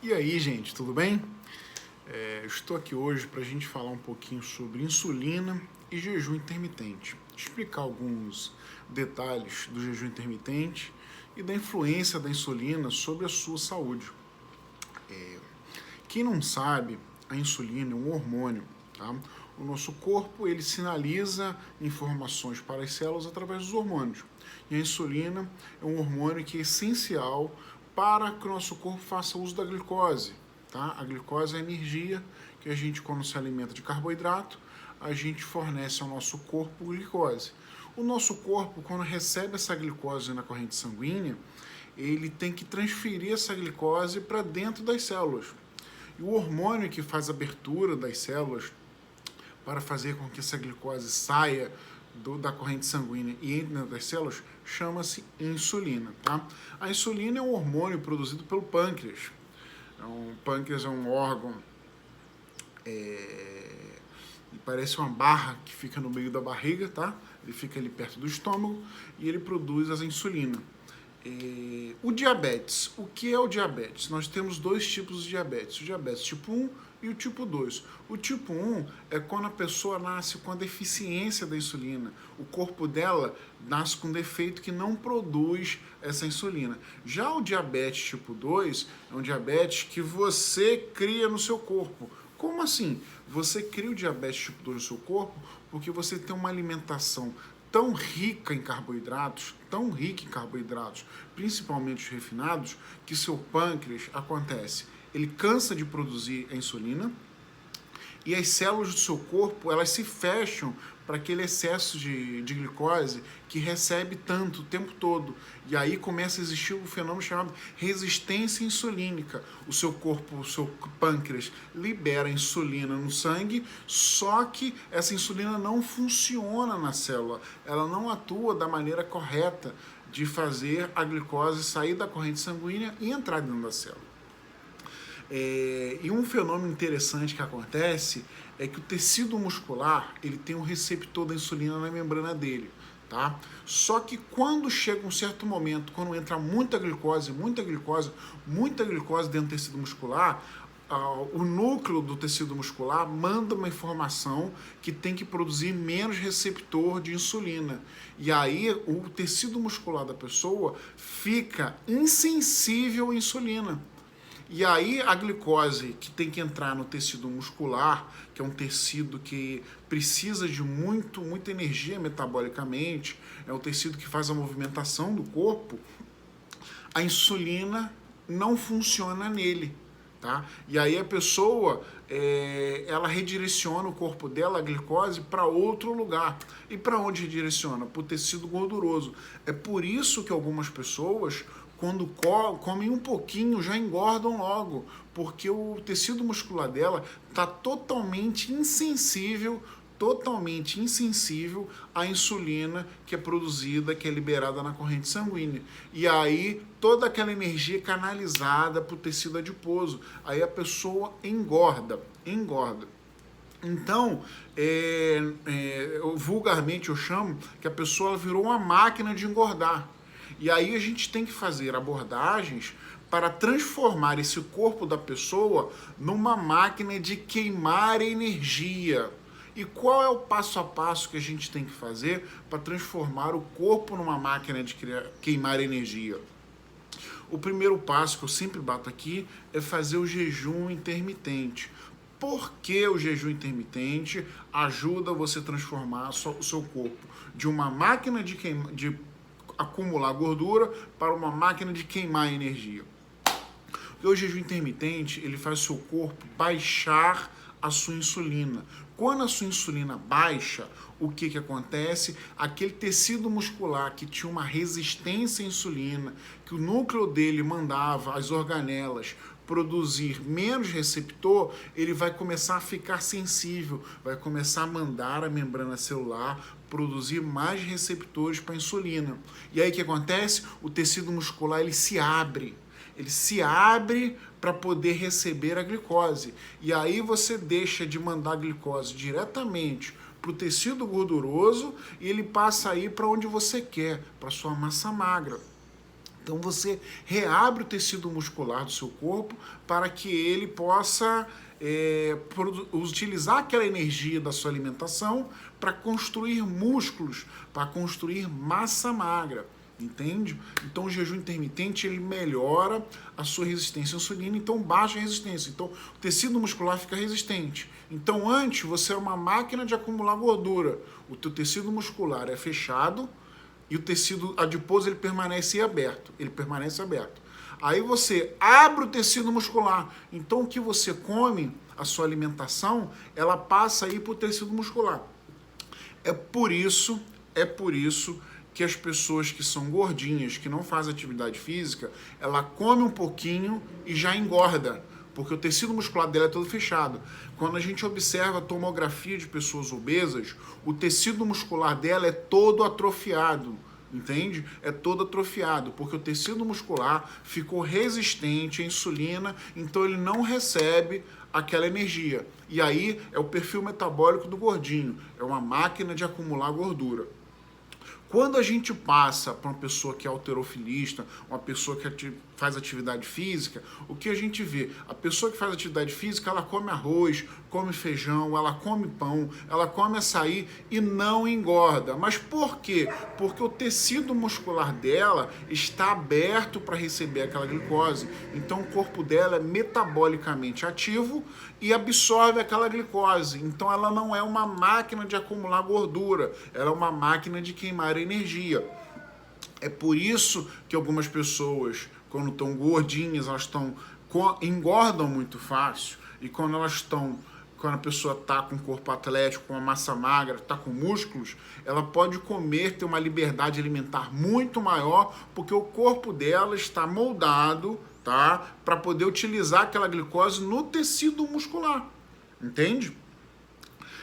E aí, gente, tudo bem? Estou aqui hoje para a gente falar um pouquinho sobre insulina e jejum intermitente. Explicar alguns detalhes do jejum intermitente e da influência da insulina sobre a sua saúde. Quem não sabe, a insulina é um hormônio, tá? O nosso corpo, ele sinaliza informações para as células através dos hormônios. E a insulina é um hormônio que é essencial para que o nosso corpo faça uso da glicose, tá? A glicose é a energia que a gente, quando se alimenta de carboidrato, a gente fornece ao nosso corpo glicose. O nosso corpo, quando recebe essa glicose na corrente sanguínea, ele tem que transferir essa glicose para dentro das células. E o hormônio que faz a abertura das células para fazer com que essa glicose saia da corrente sanguínea e entre dentro das células chama-se insulina, tá? A insulina é um hormônio produzido pelo pâncreas. O pâncreas é um órgão, parece uma barra que fica no meio da barriga, tá? Ele fica ali perto do estômago e ele produz essa insulina. O diabetes. O que é o diabetes? Nós temos dois tipos de diabetes. O diabetes tipo 1 e o tipo 2. O tipo 1 é quando a pessoa nasce com a deficiência da insulina. O corpo dela nasce com defeito que não produz essa insulina. Já o diabetes tipo 2 é um diabetes que você cria no seu corpo. Como assim? Você cria o diabetes tipo 2 no seu corpo porque você tem uma alimentação tão rica em carboidratos, principalmente os refinados, que seu pâncreas acontece. Ele cansa de produzir a insulina e as células do seu corpo, elas se fecham para aquele excesso de glicose que recebe tanto o tempo todo. E aí começa a existir um fenômeno chamado resistência insulínica. O seu corpo, o seu pâncreas libera insulina no sangue, só que essa insulina não funciona na célula. Ela não atua da maneira correta de fazer a glicose sair da corrente sanguínea e entrar dentro da célula. E um fenômeno interessante que acontece é que o tecido muscular ele tem um receptor da insulina na membrana dele, tá? Só que quando chega um certo momento, quando entra muita glicose dentro do tecido muscular, o núcleo do tecido muscular manda uma informação que tem que produzir menos receptor de insulina. E aí o tecido muscular da pessoa fica insensível à insulina. E aí a glicose que tem que entrar no tecido muscular, que é um tecido que precisa de muita energia metabolicamente, é o tecido que faz a movimentação do corpo, a insulina não funciona nele, tá? E aí a pessoa, ela redireciona o corpo dela, a glicose, para outro lugar. E para onde redireciona? Para o tecido gorduroso. É por isso que algumas pessoas, quando comem um pouquinho, já engordam logo, porque o tecido muscular dela está totalmente insensível à insulina que é produzida, que é liberada na corrente sanguínea. E aí toda aquela energia é canalizada para o tecido adiposo. Aí a pessoa engorda. Então, vulgarmente eu chamo que a pessoa virou uma máquina de engordar. E aí a gente tem que fazer abordagens para transformar esse corpo da pessoa numa máquina de queimar energia. E qual é o passo a passo que a gente tem que fazer para transformar o corpo numa máquina de queimar energia? O primeiro passo que eu sempre bato aqui é fazer o jejum intermitente. Por que o jejum intermitente ajuda você a transformar o seu corpo de uma máquina de acumular gordura para uma máquina de queimar energia? Porque o jejum intermitente, ele faz o seu corpo baixar a sua insulina. Quando a sua insulina baixa, o que acontece? Aquele tecido muscular que tinha uma resistência à insulina, que o núcleo dele mandava as organelas produzir menos receptor, ele vai começar a ficar sensível, vai começar a mandar a membrana celular produzir mais receptores para a insulina. E aí o que acontece? O tecido muscular ele se abre para poder receber a glicose. E aí você deixa de mandar a glicose diretamente para o tecido gorduroso e ele passa a ir para onde você quer, para sua massa magra. Então você reabre o tecido muscular do seu corpo para que ele possa utilizar aquela energia da sua alimentação para construir músculos, para construir massa magra. Entende? Então o jejum intermitente ele melhora a sua resistência à insulina, então baixa a resistência. Então o tecido muscular fica resistente. Então antes você é uma máquina de acumular gordura. O teu tecido muscular é fechado e o tecido adiposo ele permanece aberto. Ele permanece aberto. Aí você abre o tecido muscular. Então o que você come, a sua alimentação, ela passa aí para o tecido muscular. É por isso que as pessoas que são gordinhas, que não fazem atividade física, ela come um pouquinho e já engorda, porque o tecido muscular dela é todo fechado. Quando a gente observa a tomografia de pessoas obesas, o tecido muscular dela é todo atrofiado, entende? É todo atrofiado, porque o tecido muscular ficou resistente à insulina, então ele não recebe aquela energia. E aí é o perfil metabólico do gordinho, é uma máquina de acumular gordura. Quando a gente passa para uma pessoa que é halterofilista, uma pessoa que faz atividade física, o que a gente vê? A pessoa que faz atividade física, ela come arroz, come feijão, ela come pão, ela come açaí e não engorda. Mas por quê? Porque o tecido muscular dela está aberto para receber aquela glicose. Então o corpo dela é metabolicamente ativo e absorve aquela glicose. Então ela não é uma máquina de acumular gordura, ela é uma máquina de queimar energia. É por isso que algumas pessoas, quando estão gordinhas, elas engordam muito fácil, e quando a pessoa está com um corpo atlético, com uma massa magra, está com músculos, ela pode comer, ter uma liberdade alimentar muito maior, porque o corpo dela está moldado, tá, para poder utilizar aquela glicose no tecido muscular, entende?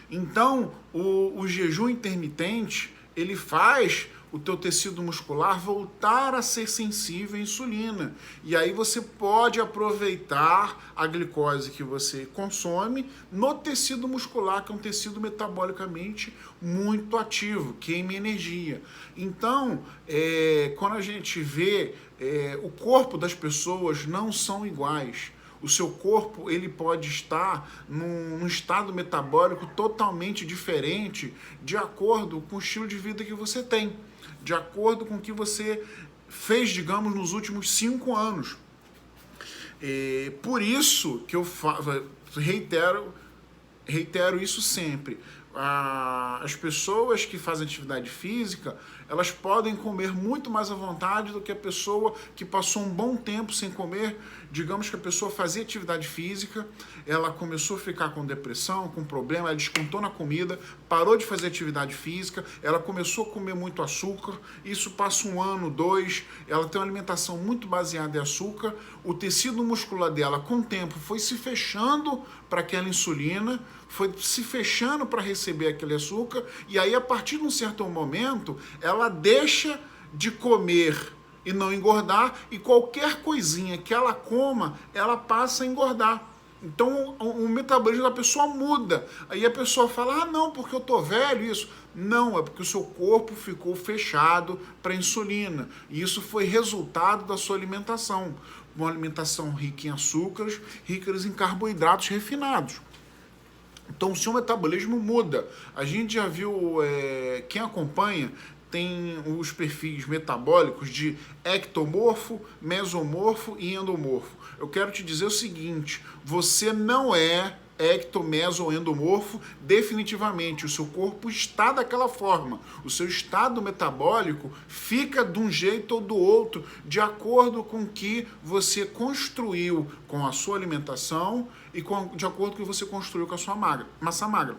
Então, o jejum intermitente, ele faz o teu tecido muscular voltar a ser sensível à insulina. E aí você pode aproveitar a glicose que você consome no tecido muscular, que é um tecido metabolicamente muito ativo, queima energia. Então, quando a gente vê, o corpo das pessoas não são iguais. O seu corpo ele pode estar num estado metabólico totalmente diferente de acordo com o estilo de vida que você tem, de acordo com o que você fez, digamos, nos últimos 5 anos. Por isso que eu reitero isso sempre. As pessoas que fazem atividade física, elas podem comer muito mais à vontade do que a pessoa que passou um bom tempo sem comer. Digamos que a pessoa fazia atividade física, ela começou a ficar com depressão, com problema, ela descontou na comida, parou de fazer atividade física, ela começou a comer muito açúcar, isso passa 1 ano, 2, ela tem uma alimentação muito baseada em açúcar, o tecido muscular dela, com o tempo, foi se fechando para aquela insulina, foi se fechando para receber aquele açúcar, e aí a partir de um certo momento, ela deixa de comer e não engordar, e qualquer coisinha que ela coma, ela passa a engordar. Então o metabolismo da pessoa muda. Aí a pessoa fala, não, porque eu tô velho, isso. Não, é porque o seu corpo ficou fechado para a insulina. E isso foi resultado da sua alimentação. Uma alimentação rica em açúcares, rica em carboidratos refinados. Então o seu metabolismo muda. A gente já viu, quem acompanha, tem os perfis metabólicos de ectomorfo, mesomorfo e endomorfo. Eu quero te dizer o seguinte, você não é ecto, meso ou endomorfo definitivamente. O seu corpo está daquela forma. O seu estado metabólico fica de um jeito ou do outro, de acordo com o que você construiu com a sua alimentação e de acordo com o que você construiu com a sua massa magra.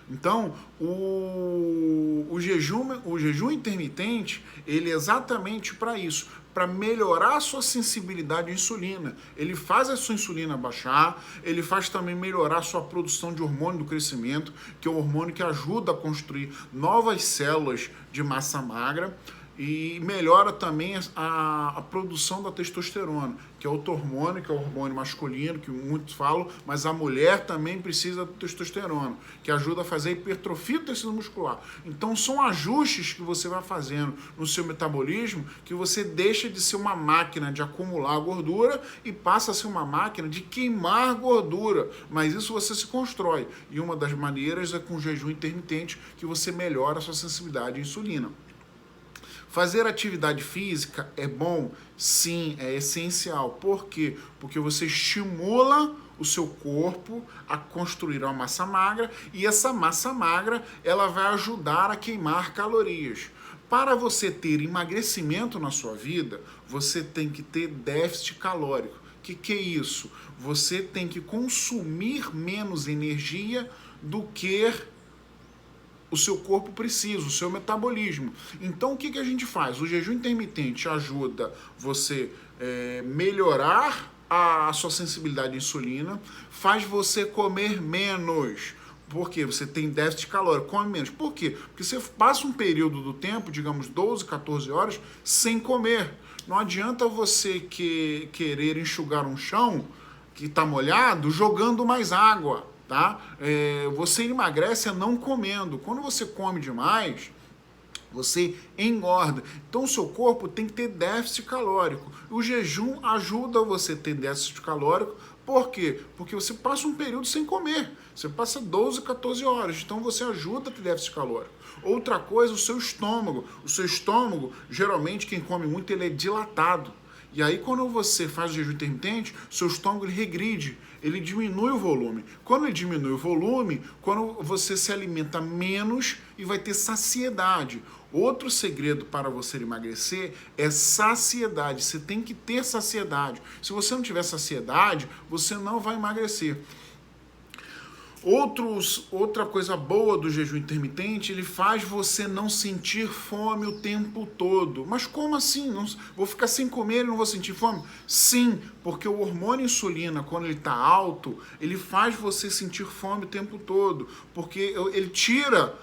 Então, o jejum intermitente, ele é exatamente para isso, para melhorar a sua sensibilidade à insulina. Ele faz a sua insulina baixar, ele faz também melhorar a sua produção de hormônio do crescimento, que é o hormônio que ajuda a construir novas células de massa magra. e melhora também a produção da testosterona, que é outro hormônio, que é o hormônio masculino, que muitos falam, mas a mulher também precisa da testosterona, que ajuda a fazer a hipertrofia do tecido muscular. Então são ajustes que você vai fazendo no seu metabolismo que você deixa de ser uma máquina de acumular gordura e passa a ser uma máquina de queimar gordura, mas isso você se constrói. E uma das maneiras é com o jejum intermitente, que você melhora a sua sensibilidade à insulina. Fazer atividade física é bom? Sim, é essencial. Por quê? Porque você estimula o seu corpo a construir uma massa magra e essa massa magra ela vai ajudar a queimar calorias. Para você ter emagrecimento na sua vida, você tem que ter déficit calórico. O que é isso? Você tem que consumir menos energia do que o seu corpo precisa, o seu metabolismo. Então o que a gente faz? O jejum intermitente ajuda você melhorar a sua sensibilidade à insulina, faz você comer menos. Por quê? Você tem déficit calórico, come menos. Por quê? Porque você passa um período do tempo, digamos 12, 14 horas, sem comer. Não adianta você querer enxugar um chão que está molhado jogando mais água. Tá? Você emagrece não comendo. Quando você come demais, você engorda. Então o seu corpo tem que ter déficit calórico. O jejum ajuda você a ter déficit calórico. Por quê? Porque você passa um período sem comer. Você passa 12, 14 horas. Então você ajuda a ter déficit calórico. Outra coisa, o seu estômago. O seu estômago, geralmente quem come muito, ele é dilatado. E aí quando você faz o jejum intermitente, seu estômago ele regride, ele diminui o volume. Quando ele diminui o volume, quando você se alimenta menos e vai ter saciedade. Outro segredo para você emagrecer é saciedade. Você tem que ter saciedade. Se você não tiver saciedade, você não vai emagrecer. Outra coisa boa do jejum intermitente, ele faz você não sentir fome o tempo todo. Mas como assim? Vou ficar sem comer e não vou sentir fome? Sim, porque o hormônio insulina, quando ele está alto, ele faz você sentir fome o tempo todo. Porque ele tira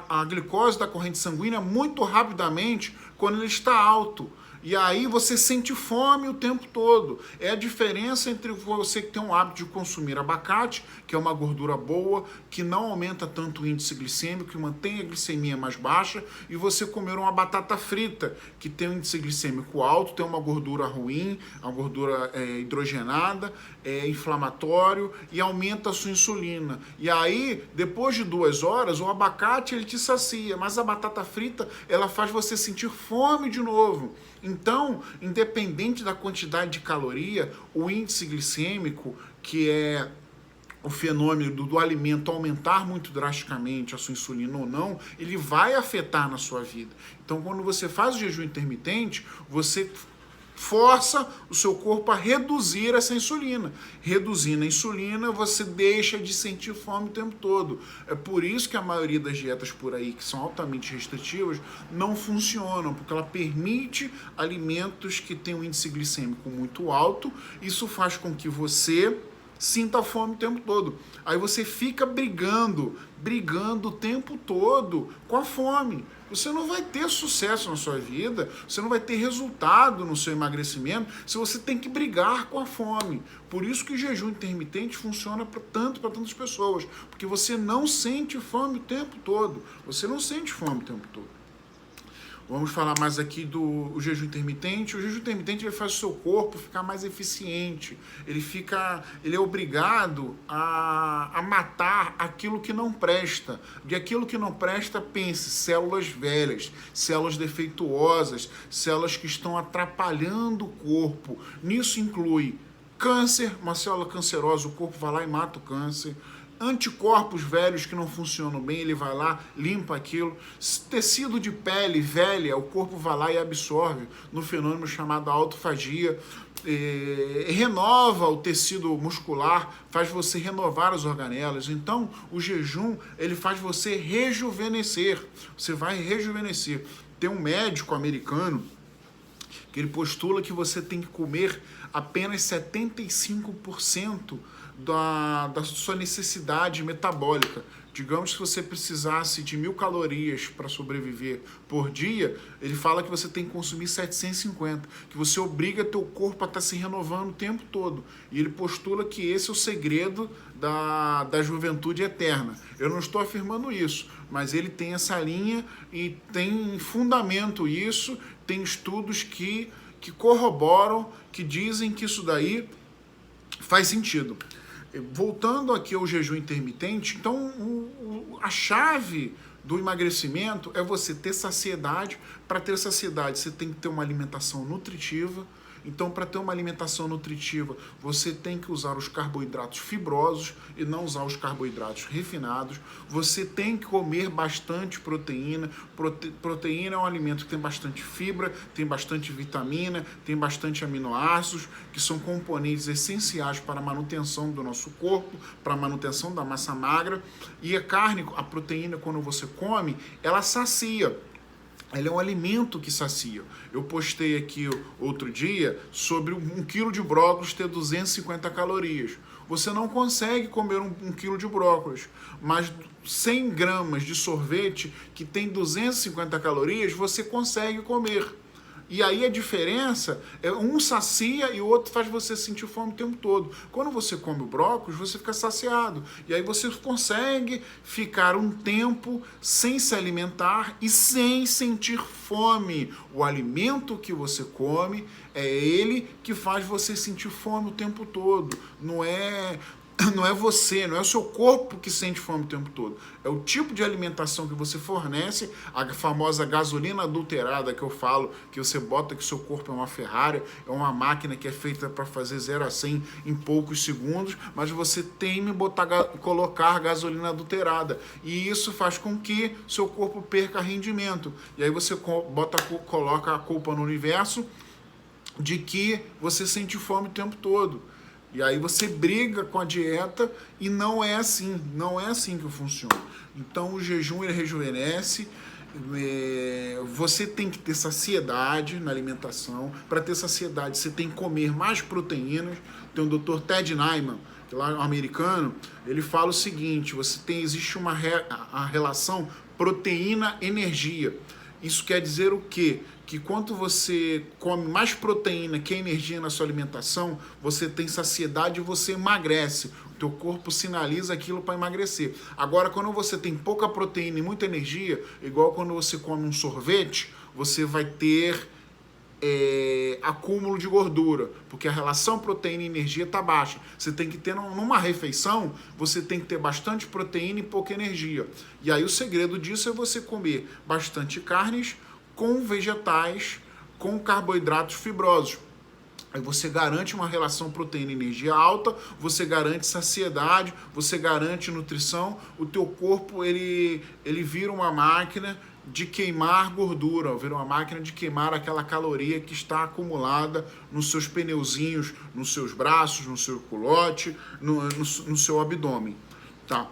a glicose da corrente sanguínea muito rapidamente quando ele está alto. E aí você sente fome o tempo todo. É a diferença entre você que tem um hábito de consumir abacate, que é uma gordura boa, que não aumenta tanto o índice glicêmico, que mantém a glicemia mais baixa, e você comer uma batata frita, que tem um índice glicêmico alto, tem uma gordura ruim, uma gordura hidrogenada, inflamatório, e aumenta a sua insulina. E aí, depois de 2 horas, o abacate ele te sacia, mas a batata frita ela faz você sentir fome de novo. Então, independente da quantidade de caloria, o índice glicêmico, que é o fenômeno do alimento aumentar muito drasticamente a sua insulina ou não, ele vai afetar na sua vida. Então, quando você faz o jejum intermitente, você força o seu corpo a reduzir essa insulina. Reduzindo a insulina, você deixa de sentir fome o tempo todo. É por isso que a maioria das dietas por aí, que são altamente restritivas, não funcionam, porque ela permite alimentos que têm um índice glicêmico muito alto. Isso faz com que você sinta fome o tempo todo. Aí você fica brigando o tempo todo com a fome. Você não vai ter sucesso na sua vida, você não vai ter resultado no seu emagrecimento se você tem que brigar com a fome. Por isso que o jejum intermitente funciona para tantas pessoas, porque você não sente fome o tempo todo. Você não sente fome o tempo todo. Vamos falar mais aqui do jejum intermitente. O jejum intermitente ele faz o seu corpo ficar mais eficiente. Ele é obrigado a matar aquilo que não presta. De aquilo que não presta, pense, células velhas, células defeituosas, células que estão atrapalhando o corpo. Nisso inclui câncer, uma célula cancerosa, o corpo vai lá e mata o câncer. Anticorpos velhos que não funcionam bem, ele vai lá, limpa aquilo. Tecido de pele velha, o corpo vai lá e absorve no fenômeno chamado autofagia. Renova o tecido muscular, faz você renovar as organelas. Então, o jejum, ele faz você rejuvenescer. Você vai rejuvenescer. Tem um médico americano que ele postula que você tem que comer apenas 75% da sua necessidade metabólica. Digamos que você precisasse de 1.000 calorias para sobreviver por dia, ele fala que você tem que consumir 750, que você obriga teu corpo a estar se renovando o tempo todo. E ele postula que esse é o segredo da juventude eterna. Eu não estou afirmando isso, mas ele tem essa linha e tem fundamento isso, tem estudos que corroboram, que dizem que isso daí faz sentido. Voltando aqui ao jejum intermitente, então a chave do emagrecimento é você ter saciedade. Para ter saciedade, você tem que ter uma alimentação nutritiva. Então, para ter uma alimentação nutritiva, você tem que usar os carboidratos fibrosos e não usar os carboidratos refinados. Você tem que comer bastante proteína. Proteína é um alimento que tem bastante fibra, tem bastante vitamina, tem bastante aminoácidos, que são componentes essenciais para a manutenção do nosso corpo, para a manutenção da massa magra. E a carne, a proteína, quando você come, ela sacia. Ela é um alimento que sacia. Eu postei aqui outro dia sobre 1 quilo de brócolis ter 250 calorias. Você não consegue comer 1 quilo de brócolis, mas 100 gramas de sorvete que tem 250 calorias, você consegue comer. E aí a diferença é um sacia e o outro faz você sentir fome o tempo todo. Quando você come o brócolis, você fica saciado. E aí você consegue ficar um tempo sem se alimentar e sem sentir fome. O alimento que você come é ele que faz você sentir fome o tempo todo. Não é você, não é o seu corpo que sente fome o tempo todo. É o tipo de alimentação que você fornece, a famosa gasolina adulterada que eu falo, que você bota que seu corpo é uma Ferrari, é uma máquina que é feita para fazer 0 a 100 em poucos segundos, mas você teme colocar gasolina adulterada. E isso faz com que seu corpo perca rendimento. E aí você coloca a culpa no universo de que você sente fome o tempo todo. E aí você briga com a dieta e não é assim que funciona. Então o jejum ele rejuvenesce, você tem que ter saciedade na alimentação. Para ter saciedade você tem que comer mais proteínas. Tem o Dr. Ted Naiman, que lá é um americano, ele fala o seguinte, existe a relação proteína-energia. Isso quer dizer o quê? Que quando você come mais proteína que energia na sua alimentação, você tem saciedade e você emagrece. O teu corpo sinaliza aquilo para emagrecer. Agora, quando você tem pouca proteína e muita energia, igual quando você come um sorvete, você vai ter acúmulo de gordura, porque a relação proteína e energia está baixa. Você tem que ter, numa refeição, você tem que ter bastante proteína e pouca energia. E aí o segredo disso é você comer bastante carnes, com vegetais, com carboidratos fibrosos. Aí você garante uma relação proteína-energia alta, você garante saciedade, você garante nutrição, o teu corpo ele vira uma máquina de queimar gordura, vira uma máquina de queimar aquela caloria que está acumulada nos seus pneuzinhos, nos seus braços, no seu culote, no seu abdômen. Tá?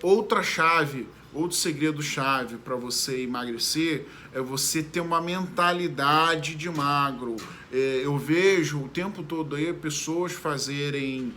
Outro segredo-chave para você emagrecer é você ter uma mentalidade de magro. Eu vejo o tempo todo aí pessoas fazerem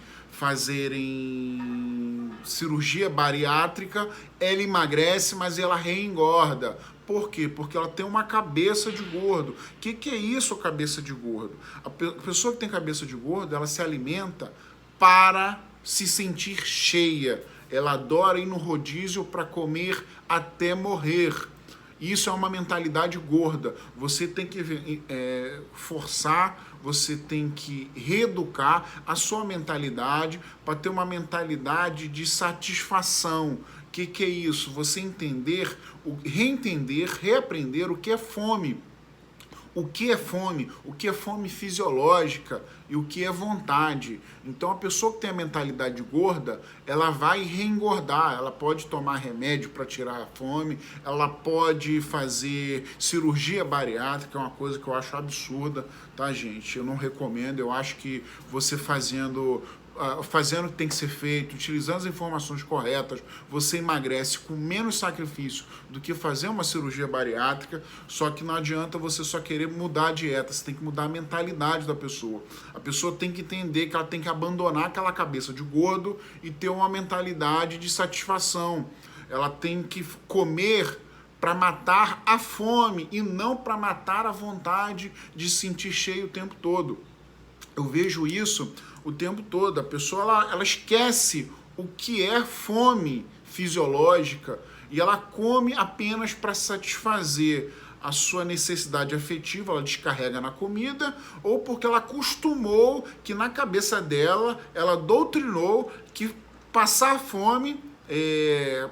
cirurgia bariátrica, ela emagrece, mas ela reengorda. Por quê? Porque ela tem uma cabeça de gordo. O que é isso, cabeça de gordo? A pessoa que tem cabeça de gordo, ela se alimenta para se sentir cheia. Ela adora ir no rodízio para comer até morrer. Isso é uma mentalidade gorda. Você tem que forçar, você tem que reeducar a sua mentalidade para ter uma mentalidade de satisfação. O que é isso? Você reentender, reaprender o que é fome. O que é fome? O que é fome fisiológica e o que é vontade. Então a pessoa que tem a mentalidade gorda, ela vai reengordar, ela pode tomar remédio para tirar a fome, ela pode fazer cirurgia bariátrica, é uma coisa que eu acho absurda, tá, gente? Eu não recomendo, eu acho que você fazendo fazendo o que tem que ser feito, utilizando as informações corretas, você emagrece com menos sacrifício do que fazer uma cirurgia bariátrica. Só que não adianta você só querer mudar a dieta, você tem que mudar a mentalidade da pessoa. A pessoa tem que entender que ela tem que abandonar aquela cabeça de gordo e ter uma mentalidade de satisfação. Ela tem que comer para matar a fome e não para matar a vontade de se sentir cheio o tempo todo. Eu vejo isso o tempo todo. A pessoa ela esquece o que é fome fisiológica e ela come apenas para satisfazer a sua necessidade afetiva, ela descarrega na comida, ou porque ela acostumou que na cabeça dela, ela doutrinou que passar fome é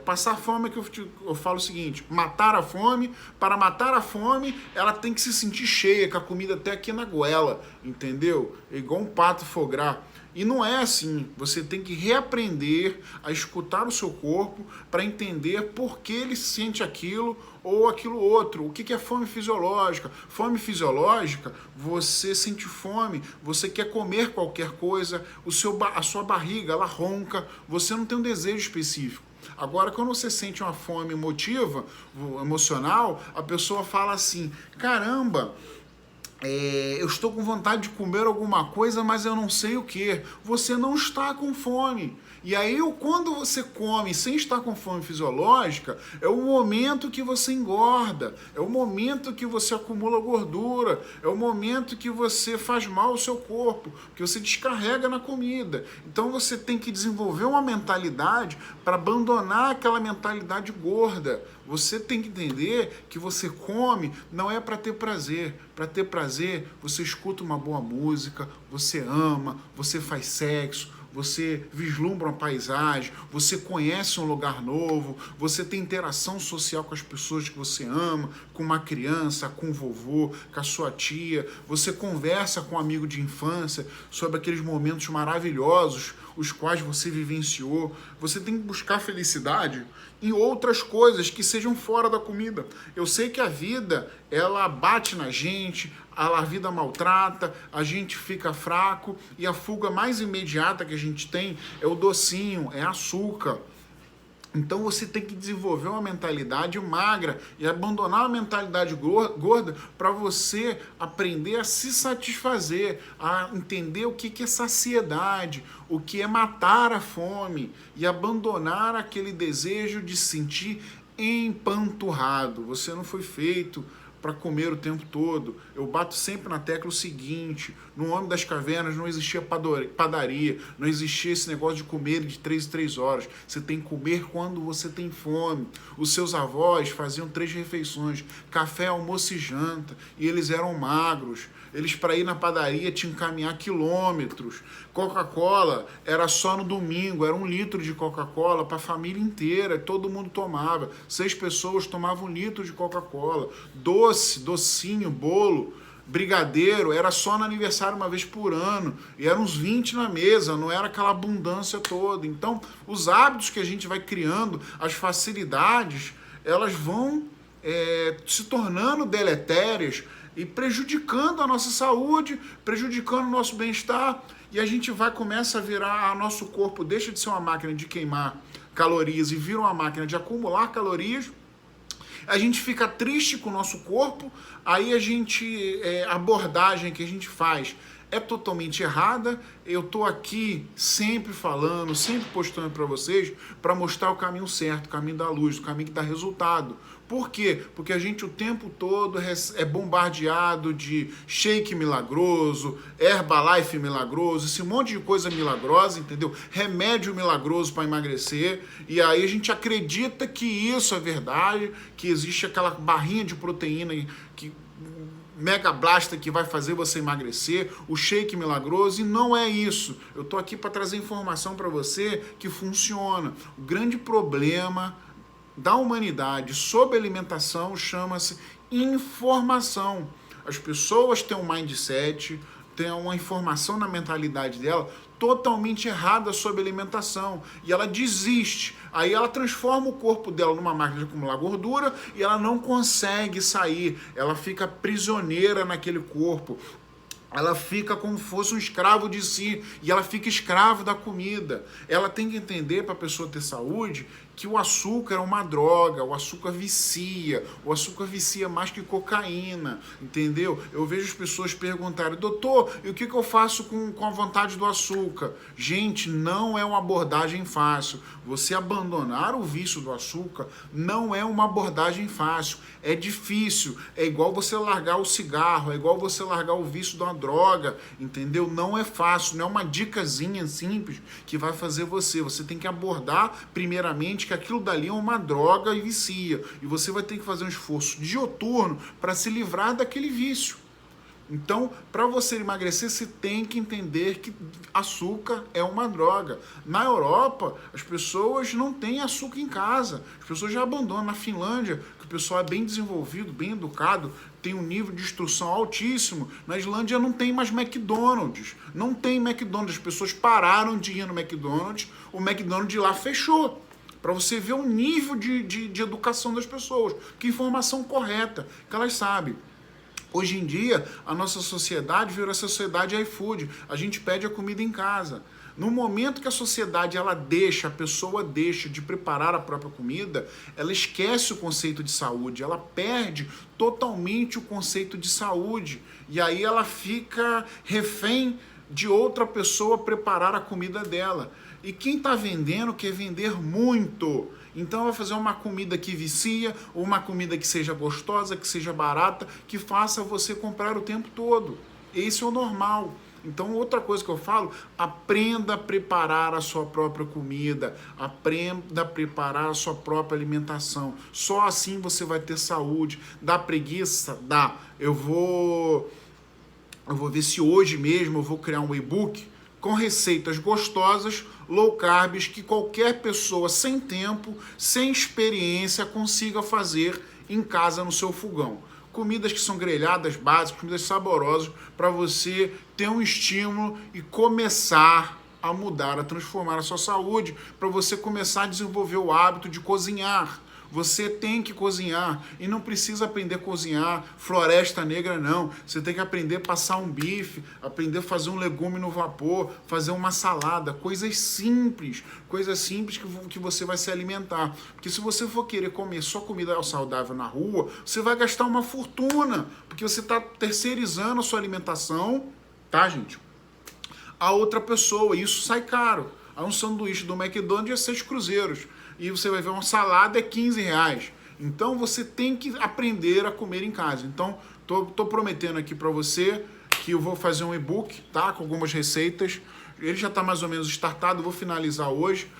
que eu falo o seguinte: matar a fome, para matar a fome ela tem que se sentir cheia, com a comida até aqui na goela, entendeu? É igual um pato fograr. E não é assim. Você tem que reaprender a escutar o seu corpo para entender por que ele sente aquilo ou aquilo outro. O que é fome fisiológica? Fome fisiológica, você sente fome, você quer comer qualquer coisa, a sua barriga, ela ronca, você não tem um desejo específico. Agora, quando você sente uma fome emocional, a pessoa fala assim: caramba, eu estou com vontade de comer alguma coisa, mas eu não sei o que. Você não está com fome. E aí, quando você come sem estar com fome fisiológica, é o momento que você engorda, é o momento que você acumula gordura, é o momento que você faz mal ao seu corpo, que você descarrega na comida. Então você tem que desenvolver uma mentalidade para abandonar aquela mentalidade gorda. Você tem que entender que você come não é para ter prazer. Para ter prazer, você escuta uma boa música, você ama, você faz sexo, você vislumbra uma paisagem, você conhece um lugar novo, você tem interação social com as pessoas que você ama, com uma criança, com o vovô, com a sua tia, você conversa com um amigo de infância sobre aqueles momentos maravilhosos os quais você vivenciou. Você tem que buscar felicidade em outras coisas que sejam fora da comida. Eu sei que a vida, ela bate na gente, a vida maltrata, a gente fica fraco e a fuga mais imediata que a gente tem é o docinho, é açúcar. Então você tem que desenvolver uma mentalidade magra e abandonar a mentalidade gorda para você aprender a se satisfazer, a entender o que é saciedade, o que é matar a fome e abandonar aquele desejo de se sentir empanturrado. Você não foi feito para comer o tempo todo. Eu bato sempre na tecla o seguinte: no Homem das Cavernas não existia padaria, não existia esse negócio de comer de 3 em 3 horas. Você tem que comer quando você tem fome. Os seus avós faziam 3 refeições, café, almoço e janta, e eles eram magros. Eles, para ir na padaria, tinham que caminhar quilômetros. Coca-Cola era só no domingo, era 1 litro de Coca-Cola para a família inteira, todo mundo tomava. 6 pessoas tomavam 1 litro de Coca-Cola. Docinho, bolo, brigadeiro, era só no aniversário uma vez por ano. E eram uns 20 na mesa, não era aquela abundância toda. Então, os hábitos que a gente vai criando, as facilidades, elas vão se tornando deletérias e prejudicando a nossa saúde, prejudicando o nosso bem-estar, e a gente começa a virar, nosso corpo deixa de ser uma máquina de queimar calorias e vira uma máquina de acumular calorias. A gente fica triste com o nosso corpo, aí a abordagem que a gente faz é totalmente errada. Eu tô aqui sempre falando, sempre postando para vocês, para mostrar o caminho certo, o caminho da luz, o caminho que dá resultado. Por quê? Porque a gente o tempo todo é bombardeado de shake milagroso, Herbalife milagroso, esse monte de coisa milagrosa, entendeu? Remédio milagroso para emagrecer, e aí a gente acredita que isso é verdade, que existe aquela barrinha de proteína que Mega Blaster que vai fazer você emagrecer, o shake milagroso, e não é isso. Eu tô aqui para trazer informação para você que funciona. O grande problema da humanidade sobre alimentação chama-se informação. As pessoas têm um mindset, têm uma informação na mentalidade dela totalmente errada sobre alimentação, e ela desiste. Aí ela transforma o corpo dela numa máquina de acumular gordura e ela não consegue sair, ela fica prisioneira naquele corpo. ela fica como se fosse um escravo de si, e ela fica escravo da comida. Ela tem que entender, para a pessoa ter saúde, que o açúcar é uma droga, o açúcar vicia mais que cocaína, entendeu? Eu vejo as pessoas perguntarem, doutor, e o que eu faço com a vontade do açúcar? Gente, não é uma abordagem fácil. Você abandonar o vício do açúcar não é uma abordagem fácil, é difícil, é igual você largar o cigarro, é igual você largar o vício de uma droga, entendeu? Não é fácil, não é uma dicasinha simples que vai fazer você tem que abordar primeiramente que aquilo dali é uma droga e vicia. E você vai ter que fazer um esforço dioturno para se livrar daquele vício. Então, para você emagrecer, você tem que entender que açúcar é uma droga. Na Europa, as pessoas não têm açúcar em casa. As pessoas já abandonam. Na Finlândia, que o pessoal é bem desenvolvido, bem educado, tem um nível de instrução altíssimo. Na Islândia não tem mais McDonald's. Não tem McDonald's. As pessoas pararam de ir no McDonald's. O McDonald's lá fechou. Para você ver o nível de educação das pessoas. Que informação correta que elas sabem. Hoje em dia, a nossa sociedade virou a sociedade iFood. A gente pede a comida em casa. No momento que a pessoa deixa de preparar a própria comida, ela esquece o conceito de saúde, ela perde totalmente o conceito de saúde. E aí ela fica refém de outra pessoa preparar a comida dela. E quem está vendendo quer vender muito. Então vai fazer uma comida que vicia, ou uma comida que seja gostosa, que seja barata, que faça você comprar o tempo todo. Esse é o normal. Então outra coisa que eu falo, aprenda a preparar a sua própria comida, aprenda a preparar a sua própria alimentação. Só assim você vai ter saúde. Dá preguiça? Dá. Eu vou ver se hoje mesmo eu vou criar um e-book com receitas gostosas, low carbs, que qualquer pessoa sem tempo, sem experiência, consiga fazer em casa no seu fogão. Comidas que são grelhadas, básicas, comidas saborosas, para você ter um estímulo e começar a mudar, a transformar a sua saúde, para você começar a desenvolver o hábito de cozinhar. Você tem que cozinhar e não precisa aprender a cozinhar floresta negra, não. Você tem que aprender a passar um bife, aprender a fazer um legume no vapor, fazer uma salada, coisas simples que você vai se alimentar. Porque se você for querer comer só comida saudável na rua, você vai gastar uma fortuna, porque você está terceirizando a sua alimentação, tá, gente? A outra pessoa, e isso sai caro. Aí um sanduíche do McDonald's é 6 cruzeiros. E você vai ver uma salada é 15 reais. Então você tem que aprender a comer em casa. Então tô prometendo aqui para você que eu vou fazer um e-book, tá? Com algumas receitas. Ele já está mais ou menos startado, eu vou finalizar hoje.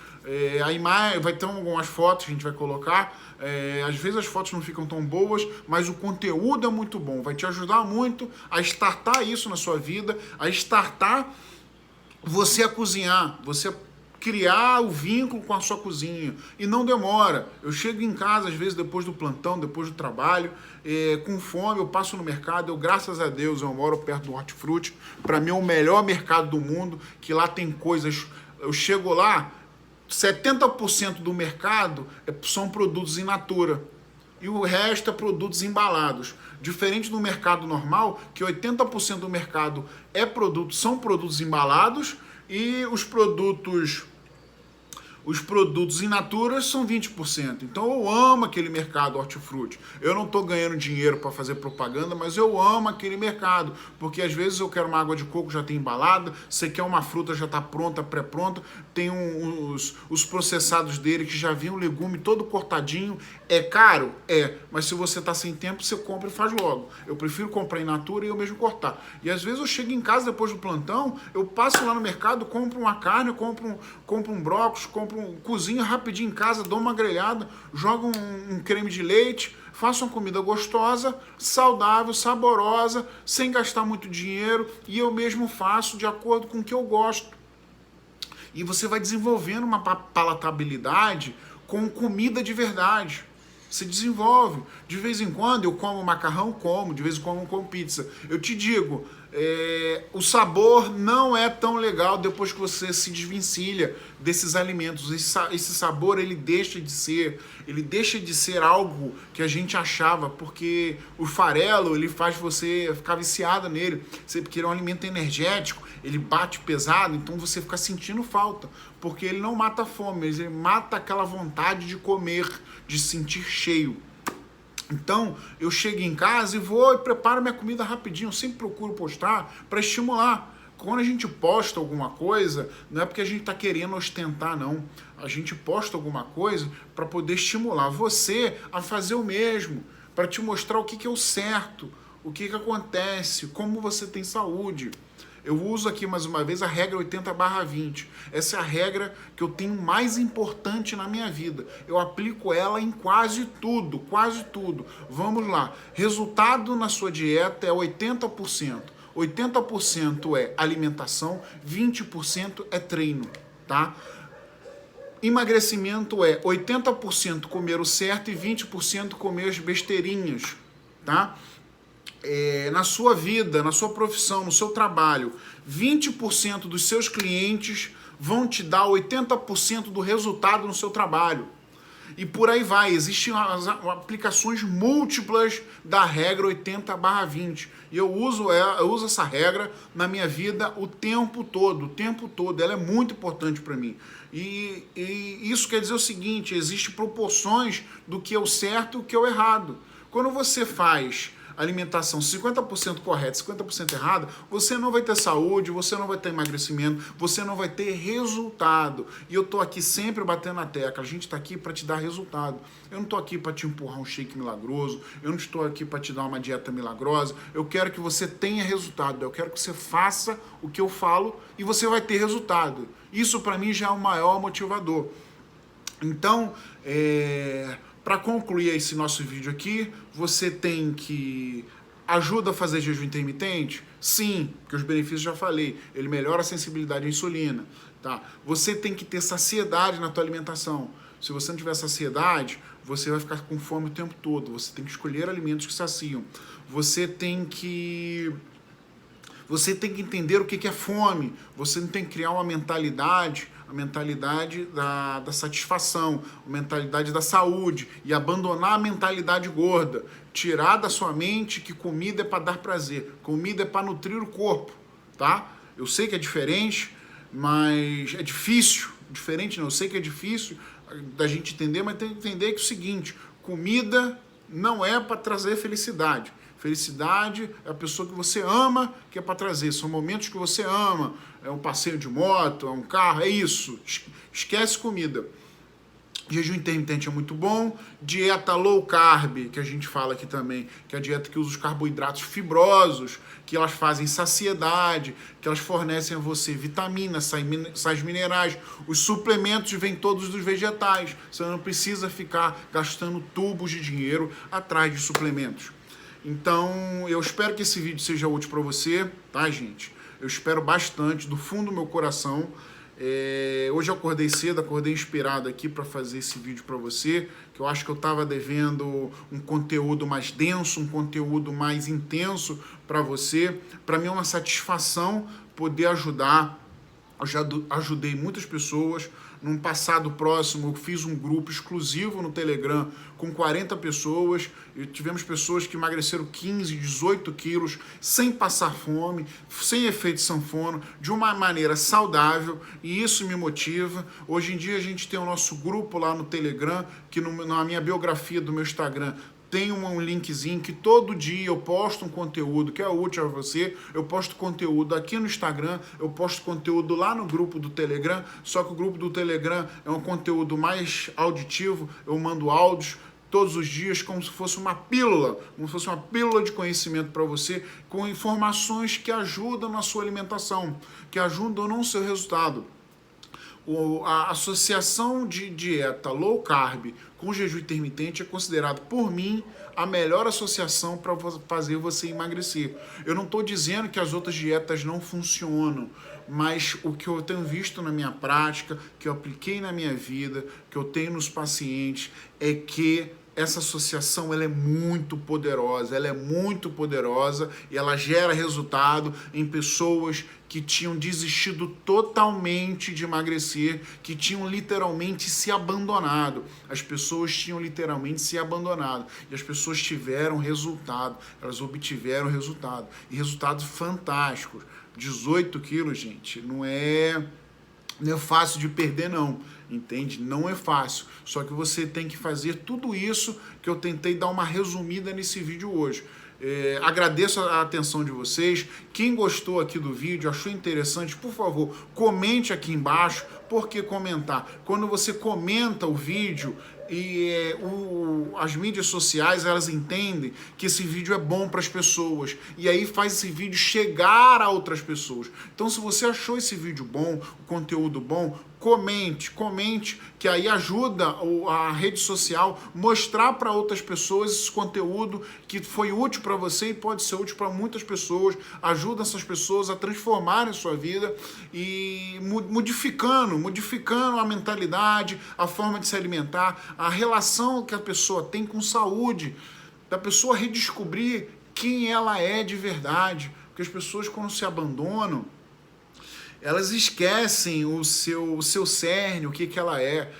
A imagem vai ter algumas fotos que a gente vai colocar. Às vezes as fotos não ficam tão boas, mas o conteúdo é muito bom. Vai te ajudar muito a startar isso na sua vida, a startar você a cozinhar, você criar o vínculo com a sua cozinha. E não demora. Eu chego em casa, às vezes, depois do plantão, depois do trabalho, com fome, eu passo no mercado. Eu, graças a Deus, eu moro perto do Hortifruti. Para mim é o melhor mercado do mundo, que lá tem coisas... Eu chego lá, 70% do mercado são produtos in natura. E o resto é produtos embalados. Diferente do mercado normal, que 80% do mercado são produtos embalados e os produtos in natura são 20%. Então eu amo aquele mercado hortifruti. Eu não estou ganhando dinheiro para fazer propaganda, mas eu amo aquele mercado, porque às vezes eu quero uma água de coco, já tem embalada, você quer uma fruta, já está pronta, pré-pronta, tem os processados dele, que já vem o legume todo cortadinho. É caro? É, mas se você está sem tempo, você compra e faz logo. Eu prefiro comprar in natura e eu mesmo cortar. E às vezes eu chego em casa depois do plantão, eu passo lá no mercado, compro uma carne, compro um brócolis, cozinho rapidinho em casa, dou uma grelhada, jogo um creme de leite, faço uma comida gostosa, saudável, saborosa, sem gastar muito dinheiro, e eu mesmo faço de acordo com o que eu gosto. E você vai desenvolvendo uma palatabilidade com comida de verdade. Você desenvolve. De vez em quando eu como macarrão, como. De vez em quando eu como pizza. Eu te digo, o sabor não é tão legal depois que você se desvencilha desses alimentos. Esse sabor ele deixa de ser algo que a gente achava, porque o farelo ele faz você ficar viciado nele, porque ele é um alimento energético, ele bate pesado, então você fica sentindo falta, porque ele não mata a fome, ele mata aquela vontade de comer, de sentir cheio. Então, eu chego em casa e vou e preparo minha comida rapidinho. Eu sempre procuro postar para estimular. Quando a gente posta alguma coisa, não é porque a gente está querendo ostentar, não. A gente posta alguma coisa para poder estimular você a fazer o mesmo, para te mostrar o que é o certo, o que acontece, como você tem saúde. Eu uso aqui mais uma vez a regra 80/20. Essa é a regra que eu tenho mais importante na minha vida. Eu aplico ela em quase tudo, quase tudo. Vamos lá. Resultado na sua dieta é 80%. 80% é alimentação, 20% é treino, tá? Emagrecimento é 80% comer o certo e 20% comer as besteirinhas, tá? Na sua vida, na sua profissão, no seu trabalho, 20% dos seus clientes vão te dar 80% do resultado no seu trabalho. E por aí vai, existem aplicações múltiplas da regra 80/20. E eu uso essa regra na minha vida o tempo todo, Ela é muito importante para mim. E isso quer dizer o seguinte, existem proporções do que é o certo e o que é o errado. Quando você faz alimentação 50% correta, 50% errada, você não vai ter saúde, você não vai ter emagrecimento, você não vai ter resultado. E eu tô aqui sempre batendo na tecla, a gente tá aqui para te dar resultado. Eu não tô aqui para te empurrar um shake milagroso, eu não estou aqui para te dar uma dieta milagrosa, eu quero que você tenha resultado, eu quero que você faça o que eu falo e você vai ter resultado. Isso para mim já é o maior motivador. Então, para concluir esse nosso vídeo aqui, você tem que ajuda a fazer jejum intermitente? Sim, porque os benefícios já falei. Ele melhora a sensibilidade à insulina, tá? Você tem que ter saciedade na tua alimentação. Se você não tiver saciedade, você vai ficar com fome o tempo todo. Você tem que escolher alimentos que saciam. Você tem que entender o que é fome. Você não tem que criar uma mentalidade, a mentalidade da satisfação, a mentalidade da saúde e abandonar a mentalidade gorda. Tirar da sua mente que comida é para dar prazer, comida é para nutrir o corpo, tá? Eu sei que é diferente, mas é difícil. Diferente não, eu sei que é difícil da gente entender, mas tem que entender que é o seguinte, comida não é para trazer felicidade. Felicidade é a pessoa que você ama que é para trazer. São momentos que você ama. É um passeio de moto, é um carro, é isso. Esquece comida. Jejum intermitente é muito bom. Dieta low carb, que a gente fala aqui também, que é a dieta que usa os carboidratos fibrosos, que elas fazem saciedade, que elas fornecem a você vitaminas, sais minerais. Os suplementos vêm todos dos vegetais. Você não precisa ficar gastando tubos de dinheiro atrás de suplementos. Então, eu espero que esse vídeo seja útil para você, tá, gente? Eu espero bastante, do fundo do meu coração. Hoje eu acordei cedo, acordei inspirado aqui para fazer esse vídeo para você, que eu acho que eu estava devendo um conteúdo mais denso, um conteúdo mais intenso para você. Para mim é uma satisfação poder ajudar. Eu já ajudei muitas pessoas. Num passado próximo, eu fiz um grupo exclusivo no Telegram com 40 pessoas. E tivemos pessoas que emagreceram 15, 18 quilos, sem passar fome, sem efeito sanfona, de uma maneira saudável. E isso me motiva. Hoje em dia a gente tem o nosso grupo lá no Telegram, que na minha biografia do meu Instagram tem um linkzinho que todo dia eu posto um conteúdo que é útil a você, eu posto conteúdo aqui no Instagram, eu posto conteúdo lá no grupo do Telegram, só que o grupo do Telegram é um conteúdo mais auditivo, eu mando áudios todos os dias como se fosse uma pílula, de conhecimento para você, com informações que ajudam na sua alimentação, que ajudam no seu resultado. A associação de dieta low carb com jejum intermitente é considerado por mim a melhor associação para fazer você emagrecer. Eu não estou dizendo que as outras dietas não funcionam, mas o que eu tenho visto na minha prática, que eu apliquei na minha vida, que eu tenho nos pacientes, é que essa associação ela é muito poderosa, e ela gera resultado em pessoas que tinham desistido totalmente de emagrecer, que tinham literalmente se abandonado. As pessoas tinham literalmente se abandonado e as pessoas tiveram resultado, elas obtiveram resultado e resultados fantásticos. 18 quilos, gente, não é fácil de perder, não, entende? Não é fácil, só que você tem que fazer tudo isso que eu tentei dar uma resumida nesse vídeo hoje. Agradeço a atenção de vocês. Quem gostou aqui do vídeo, achou interessante, por favor, comente aqui embaixo. Por que comentar? Quando você comenta o vídeo, as mídias sociais, elas entendem que esse vídeo é bom para as pessoas e aí faz esse vídeo chegar a outras pessoas. Então, se você achou esse vídeo bom, o conteúdo bom, comente, que aí ajuda a rede social mostrar para outras pessoas esse conteúdo que foi útil para você e pode ser útil para muitas pessoas. Ajuda essas pessoas a transformarem a sua vida e modificando a mentalidade, a forma de se alimentar, a relação que a pessoa tem com saúde, da pessoa redescobrir quem ela é de verdade. Porque as pessoas, quando se abandonam, elas esquecem o seu cerne, o que ela é.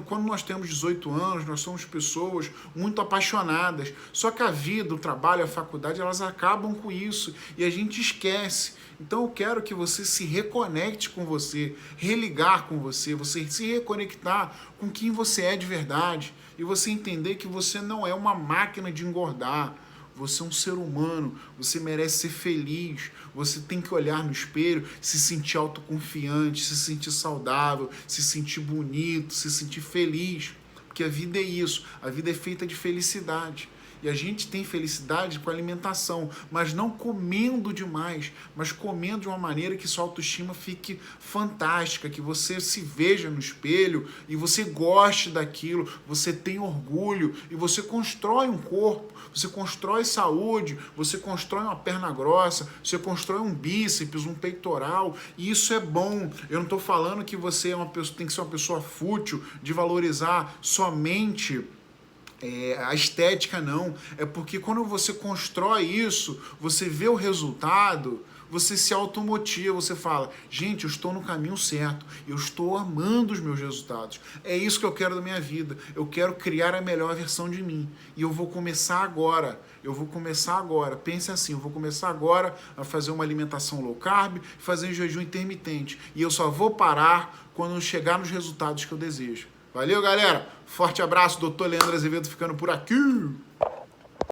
Quando nós temos 18 anos, nós somos pessoas muito apaixonadas. Só que a vida, o trabalho, a faculdade, elas acabam com isso e a gente esquece. Então eu quero que você se reconecte com você, religar com você se reconectar com quem você é de verdade e você entender que você não é uma máquina de engordar. Você é um ser humano, você merece ser feliz, você tem que olhar no espelho, se sentir autoconfiante, se sentir saudável, se sentir bonito, se sentir feliz, porque a vida é isso, a vida é feita de felicidade. E a gente tem felicidade com a alimentação, mas não comendo demais, mas comendo de uma maneira que sua autoestima fique fantástica, que você se veja no espelho e você goste daquilo, você tem orgulho e você constrói um corpo, você constrói saúde, você constrói uma perna grossa, você constrói um bíceps, um peitoral, e isso é bom. Eu não estou falando que você tem que ser uma pessoa fútil, de valorizar somente a estética, não. É porque quando você constrói isso, você vê o resultado, você se automotiva, você fala, gente, eu estou no caminho certo, eu estou amando os meus resultados. É isso que eu quero da minha vida. Eu quero criar a melhor versão de mim. E eu vou começar agora. Pense assim, eu vou começar agora a fazer uma alimentação low carb, fazer um jejum intermitente. E eu só vou parar quando eu chegar nos resultados que eu desejo. Valeu, galera. Forte abraço. Dr. Leandro Azevedo ficando por aqui.